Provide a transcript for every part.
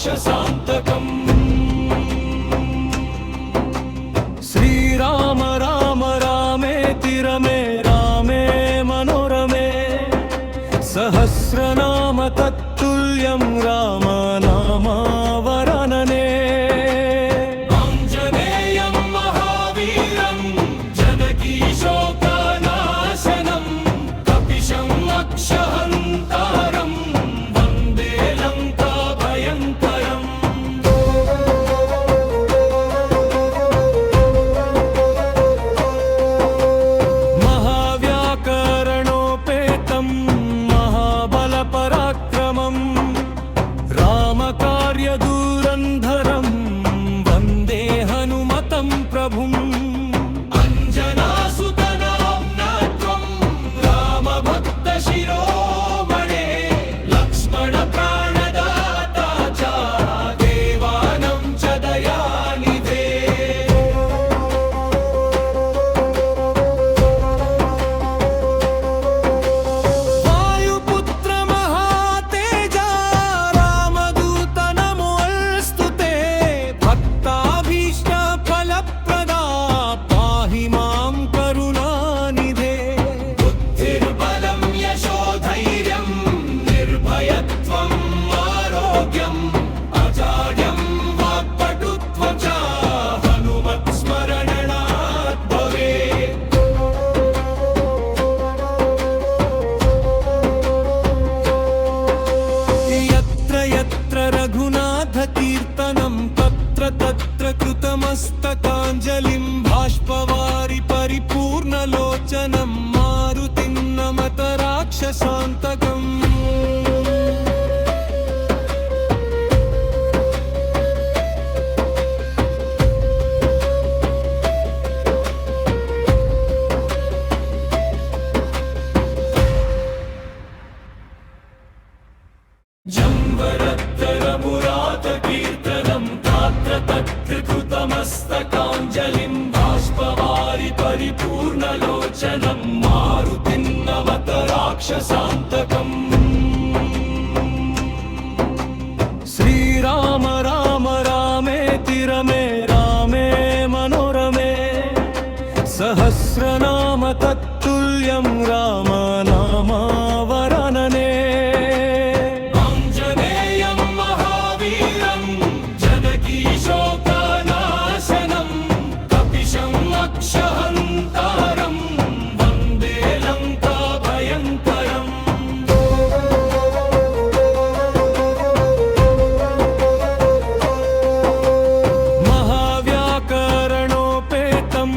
राक्षसान्तकम् श्रीराम राम रामेति रमे रामे मनोरमे सहस्रनाम तत्तुल्यं रामनामावरानने आञ्जनेयं महावीरं जनकी शोकनाशनं कपिशं लक्षहन्तारं वन्दे लङ्काभयङ्करम् महाव्याकरणोपेतं महाबलपराक्रमं रामकार्यदूरन्धरं वन्दे हनुमतं प्रभुम् अञ्जनासुतनाम्नात्वं रामभक्तशिरोमणे लक्ष्मणप्राणदाता च देवानं च दयानिधे वायुपुत्र महातेजा रामदूत नमोऽस्तु ते भक्ताभीष्टफलप्रदा पाहि मां करुणानिधे बुद्धिर्बलं यशोधैर्यं निर्भयत्वम् आरोग्यम् अजाड्यं वाक्पटुत्वं च हनुमत्स्मरणात् भवेत् यत्र यत्र रघुनाथकीर्तनं तत्र तत्र कृतमस्तकाञ्जलिं बाष्पवारि परिपूर्णलोचनं मारुतिं नमत राक्षसान्तकम् जम्बरत्तरमुरातकीर्तनं तात्र तत्र कृतमस्तकाञ्जलिं बाष्पवारि परिपूर्णलोचनं मारुतिं नमत राक्षसान्तकम् श्रीराम राम रामेति रमे रामे मनोरमे सहस्रनाम तत्तुल्यं रामनामावरानने आञ्जनेयं महावीरं जनकी शोकनाशनं कपिशं लक्षहन्तारं वन्दे लङ्काभयङ्करम् महाव्याकरणोपेतं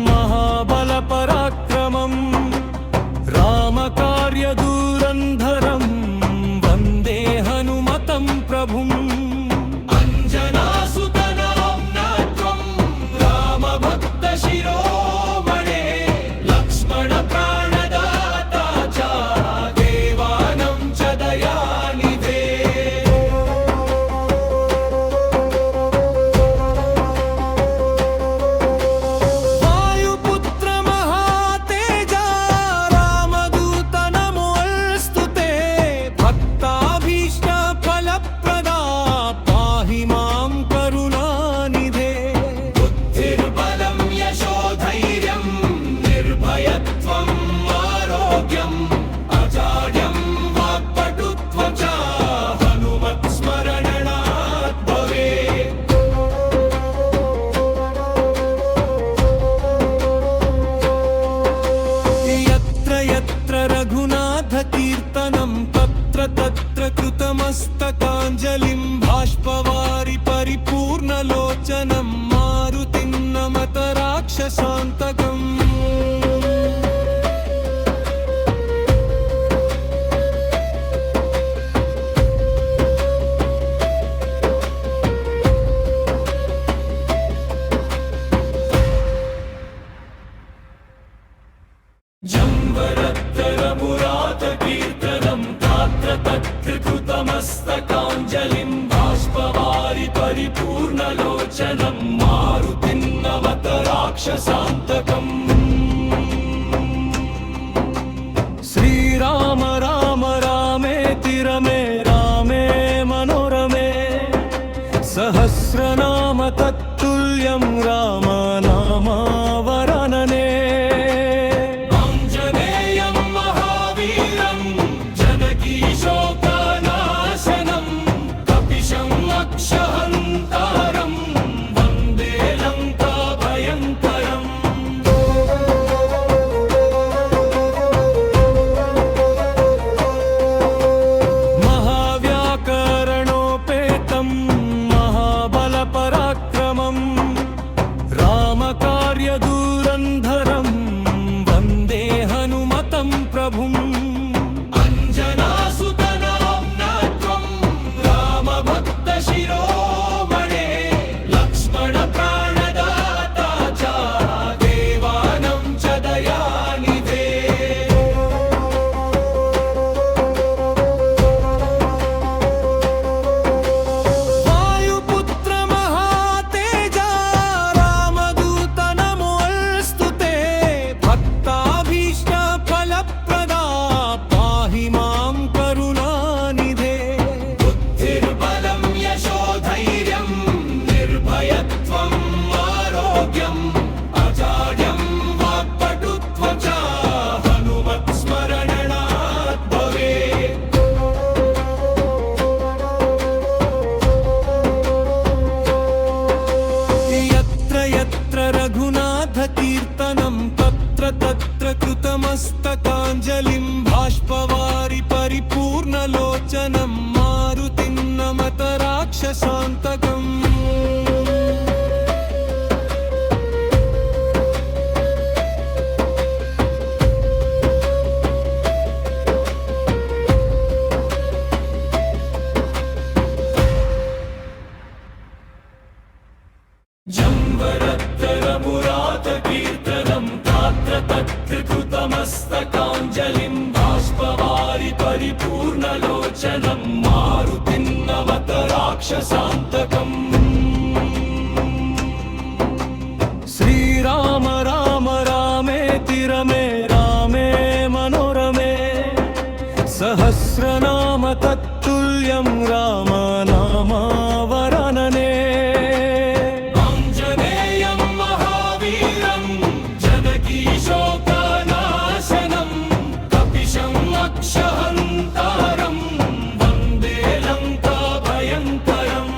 महाबलपराक्रमं रामकार्यदूरन्धरं वन्दे हनुमतं प्रभुम् अञ्जनासुतनाम्नात्वं रामभक्तशिरोमणे लक्ष्मणप्राणदाता च देवानं च दयानिधे वायुपुत्र महातेजा रामदूत नमोऽस्तु ते भक्ताभीष्टफलप्रदा पाहि मां करुणानिधे बुद्धिर्बलं यशोधैर्यं निर्भयत्वम् आरोग्यम् अजाड्यं वाक्पटुत्वं च हनुमत्स्मरणात् भवेत् यत्र यत्र रघुनाथकीर्तनं तत्र तत्र कृतमस्तकाञ्जलिं बाष्पवारि परिपूर्णलोचनं मारुतिं नमत राक्षसान्तकम् जम्बरत्तरमुरातकीर्तनं तात्र तत्र कृतमस्तकाञ्जलिं बाष्पवारि परिपूर्णलोचनं मारुतिं नमत राक्षसान्तकम् श्रीराम राम रामेति रमे रामे मनोरमे तत्तुल्यं रामनामावरणने आञ्जनेयं महावीरं जनकी शोकनाशनं कपिशं अक्षहन्तारं वन्दे लङ्काभयङ्करम् महाव्याकरणोपेतं महाबलपराक्रमं रामकार्यदूरन्धरं वन्दे हनुमतं प्रभुम् अञ्जनासुतनाम्नात्वं रामभक्तशिरोमणे लक्ष्मणप्राणदाता च देवानं च दयानिधे वायुपुत्रमहातेजा रामदूत नमोऽस्तु ते भक्ताभीष्टफलप्रदा पाहि मां करुणानिधे बुद्धिर्बलं यशोधैर्यं निर्भयत्वम् आरोग्यम् अजाड्यं वाक्पटुत्वं च हनुमत्स्मरणात् भवेत् यत्र यत्र रघुनाथकीर्तनं तत्र तत्र कृतमस्तकाञ्जलिं बाष्पवारि परिपूर्णलोचनं मारुतिं नमत राक्षसान्तकम् जम्बरत्तरमुरातकीर्तनं तात्र तत्र कृतमस्तकाञ्जलिं बाष्पवारि परिपूर्णलोचनं मारुतिं नमत राक्षसान्तकम् श्रीराम राम रामेति रमे रामे मनोरमे सहस्रनाम तत्तुल्यं रामनामावरणने आञ्जनेयं महावीरं जनकी शोकनाशनं कपिशं अक्षहन्तारं वन्दे लङ्काभयङ्करम्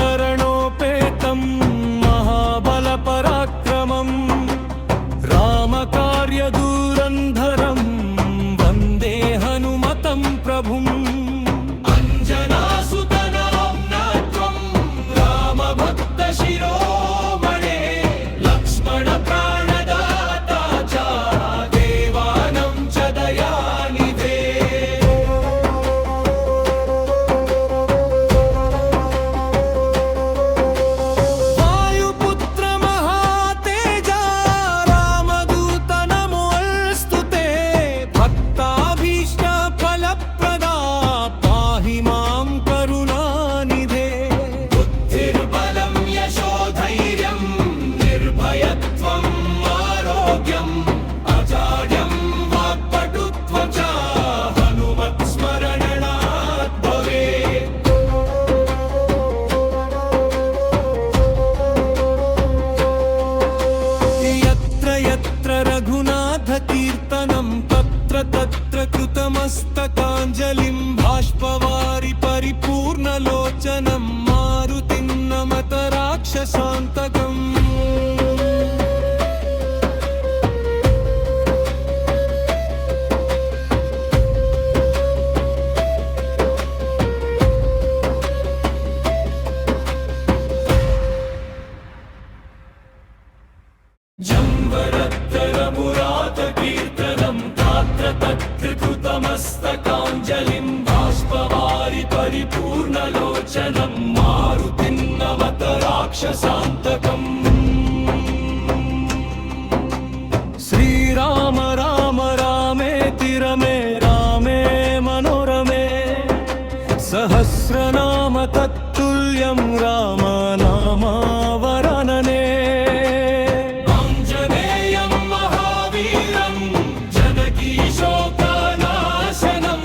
महाव्याकरणोपेतं महाबलपराक्रमं रामकार्यदूरन्धरं वन्दे हनुमतं प्रभुम् अञ्जनासुतनाम्नात्वं रामभक्तशिरोमणे लक्ष्मणप्राणदाता च देवानं च दयानिधे वायुपुत्रमहातेजा रामदूत नमोऽस्तु ते भक्ताभीष्टफलप्रदा पाहि मां करुणानिधे बुद्धिर्बलं यशोधैर्यं निर्भयत्वम् आरोग्यम् अजाड्यं वाक्पटुत्वं च हनुमत्स्मरणात् भवेत् यत्र यत्र रघुनाथकीर्तनं तत्र तत्र कृतमस्तकाञ्जलिं बाष्पवारि परिपूर्णलोचनं मारुतिं नमत राक्षसान्तकम् जम्बरत्तरमुरातकीर्तनं तात्र तत्र कृतमस्तकाञ्जलिं बाष्पवारि परिपूर्णलोचनं मारुतिं नमत राक्षसान्तकम् श्रीराम राम रामेति रमे रामे मनोरमे सहस्रनाम तत्तुल्यं रामनामावरणने आञ्जनेयं महावीरं जनकी शोकनाशनं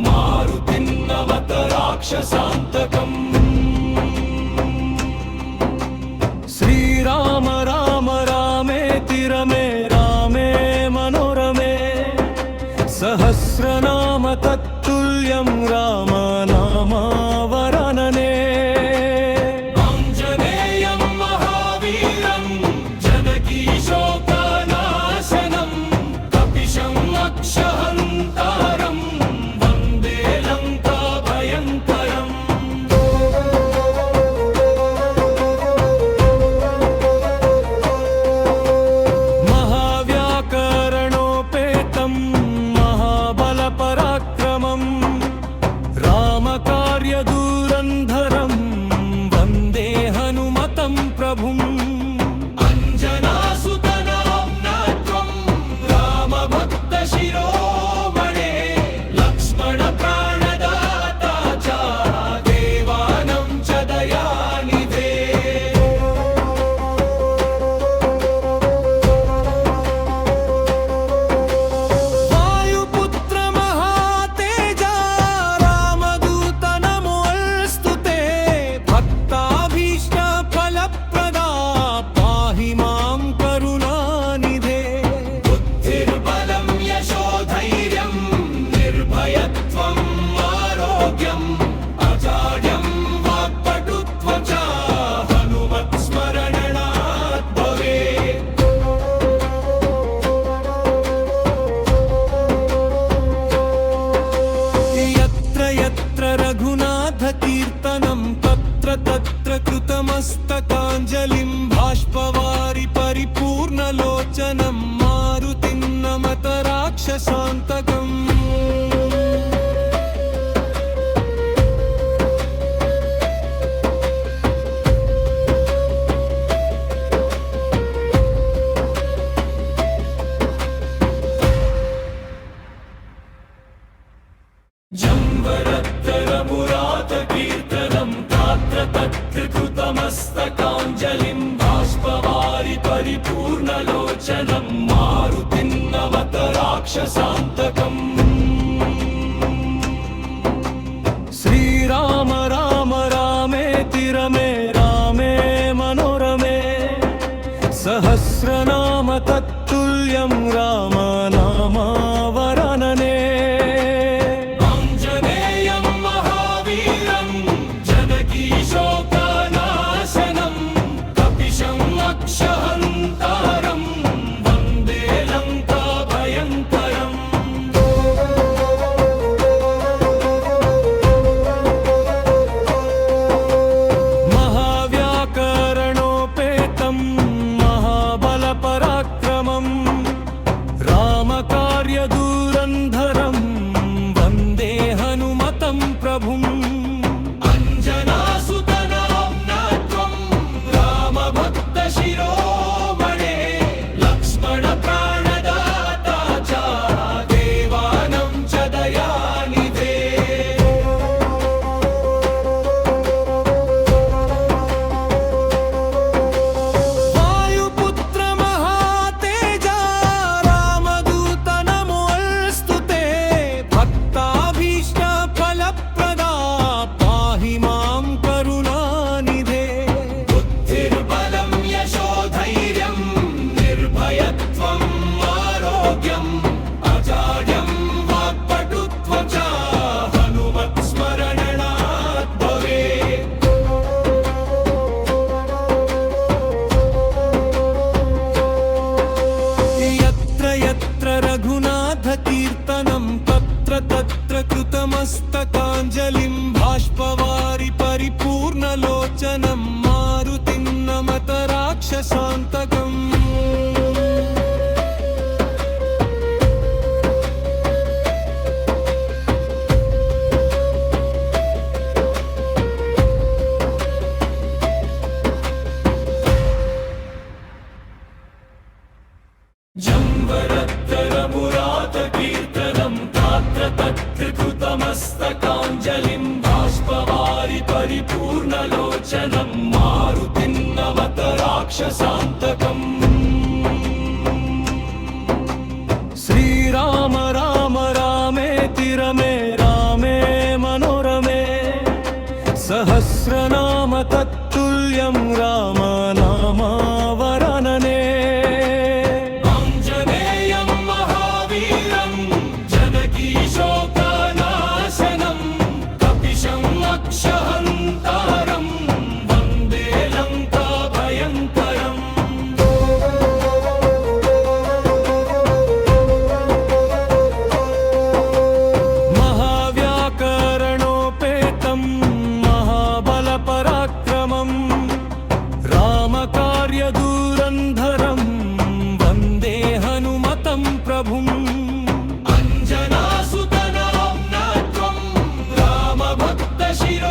మారుతిన్నమత రాక్షసాంతకం శ్రీరామ రామ రామేతి రమే రామే మనోరమే సహస్రనామ తత్తుల్యం రామ నామావరణనే ఆంజనేయం మహావీరం జనకీ శోకనాశనం కపిశం అక్షహంతారం వందే లంకా భయంకరం మహావ్యాకరణోపేతం మహాబలపరాక్రమం రామకార్యదూరంధరం వందే హనుమతం ప్రభుం అంజనాసుతనామ్నాత్వం రామభక్తశిరోమణే లక్ష్మణ ప్రాణదాతా చ దేవానం చ దయానిధే వాయుపుత్ర మహాతేజా రామదూత నమోऽस्तुते భక్తాభీష్ట ఫలప్రదా పాహి మాం కరుణానిధే బుద్ధిర్బలం యశోధైర్యం నిర్భయత్వం ఆరోగ్యం అజాడ్యం వాక్పటుత్వం చ హనుమత్స్మరణాత్ భవేత్ యత్ర యత్ర రఘునాథ కీర్తనం తత్ర తత్ర కృతమస్తకాంజలిం బాష్పవారి పరిపూర్ణలోచనం మారుతిం నమత రాక్షసాంతకం జంబరత్తరమురాతకీర్తనం తాత్ర తత్ర కృతమస్తకాంజలిం బాష్పవారి పరిపూర్ణలోచనం మారుతిన్నమత రాక్షసాంతకం శ్రీరామ రామ రామేతి రమే రామే మనోరమే సహస్రనామ తత్తుల్యం రామ నామావరణనే ఆంజనేయం మహావీరం జనకీ శోకనాశనం కపిశం అక్షహంతారం వందే లంకా భయంకరం మహావ్యాకరణోపేతం మహాబలపరాక్రమం రామకార్యదూరంధరం వందే హనుమతం ప్రభుం అంజనాసుతనామ్నాత్వం రామభక్తశిరోమణే లక్ష్మణ ప్రాణదాతా చ దేవానం చ దయానిధే వాయుపుత్ర మహాతేజా రామదూత నమోऽस्तुते భక్తాభీష్ట ఫలప్రదా పాహి మాం కరుణానిధే బుద్ధిర్బలం యశోధైర్యం నిర్భయత్వం ఆరోగ్యం అజాడ్యం వాక్పటుత్వం చ హనుమత్స్మరణాత్ భవేత్ యత్ర యత్ర రఘునాథ కీర్తనం తత్ర తత్ర కృతమస్తకాంజలిం బాష్పవారి పరిపూర్ణలోచనం మారుతిం నమత రాక్షసాంతకం జంబరత్తరమురాతకీర్తనం తాత్ర తత్ర కృతమస్తకాంజలిం బాష్పవారి పరిపూర్ణలోచనం మారుతిన్నమత రాక్షసాంతకం శ్రీరామ రామ రామేతి రమే రామే सहस्रनाम तत्तुल्यं रामनामावरानने आञ्जनेयं महावीरं जनकी शोकनाशनं कपिशं अक्षहन्तारं वन्दे लङ्काभयङ्करम् महाव्याकरणोपेतं महाबलपराक्रमं रामकार्यदूरन्धरं वन्दे हनुमतं प्रभुम् अञ्जनासुतनाम्ना त्वं रामभक्तशिरो